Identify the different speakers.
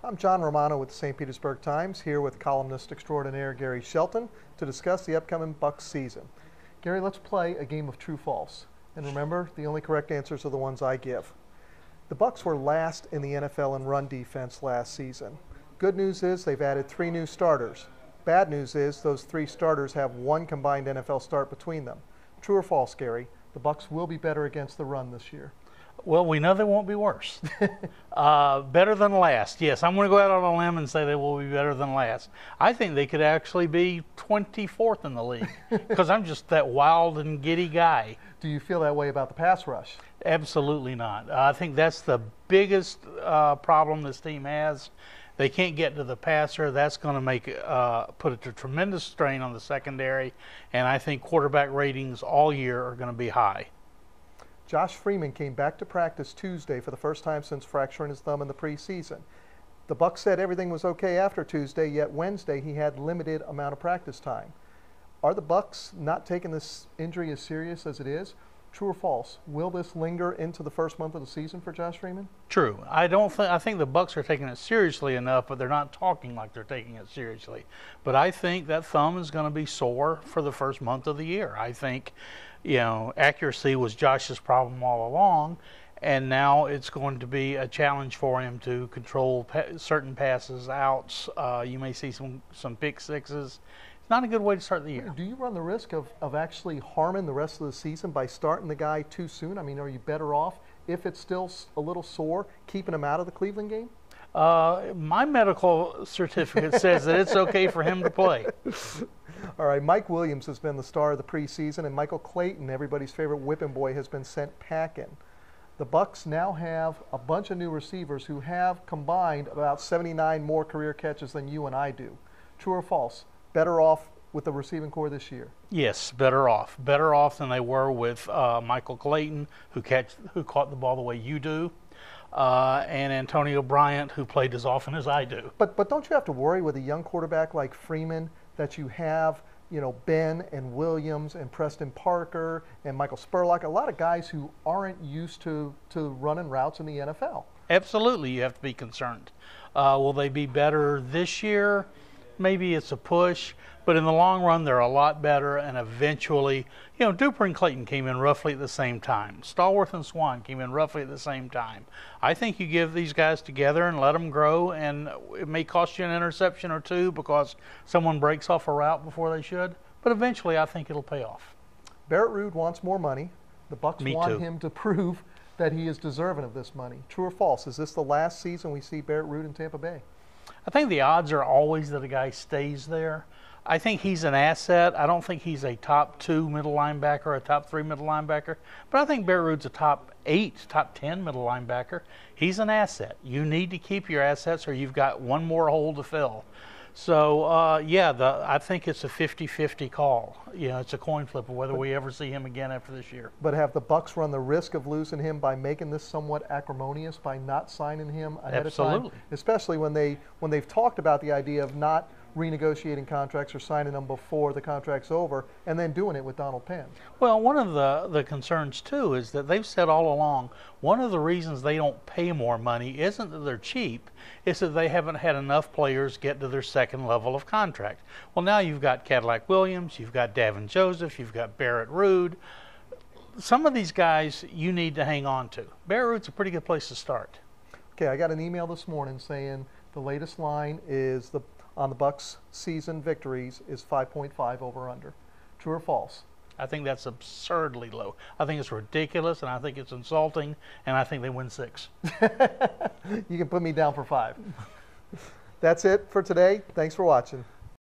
Speaker 1: I'm John Romano with the St. Petersburg Times, here with columnist extraordinaire Gary Shelton to discuss the upcoming Bucs season. Gary, let's play a game of true-false. And remember, the only correct answers are the ones I give. The Bucs were last in the NFL in run defense last season. Good news is they've added 3 new starters. Bad news is those 3 starters have 1 combined NFL start between them. True or false, Gary? The Bucs will be better against the run this year.
Speaker 2: Well, we know they won't be worse. Better than last. Yes, I'm going to go out on a limb and say they will be better than last. I think they could actually be 24th in the league because I'm just that wild and giddy guy.
Speaker 1: Do you feel that way about the pass rush?
Speaker 2: Absolutely not. I think that's the biggest problem this team has. They can't get to the passer. That's going to make put a tremendous strain on the secondary, and I think quarterback ratings all year are going to be high.
Speaker 1: Josh Freeman came back to practice Tuesday for the first time since fracturing his thumb in the preseason. The Bucs said everything was okay after Tuesday, yet Wednesday he had limited amount of practice time. Are the Bucs not taking this injury as serious as it is? True or false? Will this linger into the first month of the season for Josh Freeman?
Speaker 2: True. I think the Bucs are taking it seriously enough, but they're not talking like they're taking it seriously. But I think that thumb is going to be sore for the first month of the year. I think, accuracy was Josh's problem all along, and now it's going to be a challenge for him to control certain passes, outs. You may see some pick sixes. It's not a good way to start the year.
Speaker 1: Do you run the risk of actually harming the rest of the season by starting the guy too soon? I mean, are you better off, if it's still a little sore, keeping him out of the Cleveland game?
Speaker 2: My medical certificate says that it's okay for him to play.
Speaker 1: All right, Mike Williams has been the star of the preseason, and Michael Clayton, everybody's favorite whipping boy, has been sent packing. The Bucs now have a bunch of new receivers who have combined about 79 more career catches than you and I do. True or false? Better off with the receiving corps this year?
Speaker 2: Yes, better off. Better off than they were with Michael Clayton, who caught the ball the way you do, and Antonio Bryant, who played as often as I do.
Speaker 1: But don't you have to worry with a young quarterback like Freeman that you have, Ben and Williams and Preston Parker and Michael Spurlock, a lot of guys who aren't used to running routes in the NFL? Absolutely,
Speaker 2: you have to be concerned. Will they be better this year? Maybe it's a push, but in the long run, they're a lot better, and eventually, Duper and Clayton came in roughly at the same time. Stallworth and Swan came in roughly at the same time. I think you give these guys together and let them grow, and it may cost you an interception or 2 because someone breaks off a route before they should, but eventually I think it'll pay off.
Speaker 1: Barrett Ruud wants more money. The Bucs want him to prove that he is deserving of this money. True or false? Is this the last season we see Barrett Ruud in Tampa Bay?
Speaker 2: I think the odds are always that a guy stays there. I think he's an asset. I don't think he's a top 2 middle linebacker or a top 3 middle linebacker, but I think Barrett Ruud's a top 8, top 10 middle linebacker. He's an asset. You need to keep your assets or you've got one more hole to fill. So, I think it's a 50-50 call. It's a coin flip of whether we ever see him again after this year.
Speaker 1: But have the Bucs run the risk of losing him by making this somewhat acrimonious, by not signing him ahead of time? Especially when they've talked about the idea of not renegotiating contracts or signing them before the contract's over and then doing it with Donald Penn.
Speaker 2: Well, one of the concerns, too, is that they've said all along one of the reasons they don't pay more money isn't that they're cheap, it's that they haven't had enough players get to their second level of contract. Well, now you've got Cadillac Williams, you've got Davin Joseph, you've got Barrett Ruud. Some of these guys you need to hang on to. Barrett Ruud's a pretty good place to start.
Speaker 1: Okay, I got an email this morning saying the latest line is on the Bucs season victories is 5.5 over under. True or false?
Speaker 2: I think that's absurdly low. I think it's ridiculous, and I think it's insulting, and I think they win 6.
Speaker 1: You can put me down for 5. That's it for today. Thanks for watching.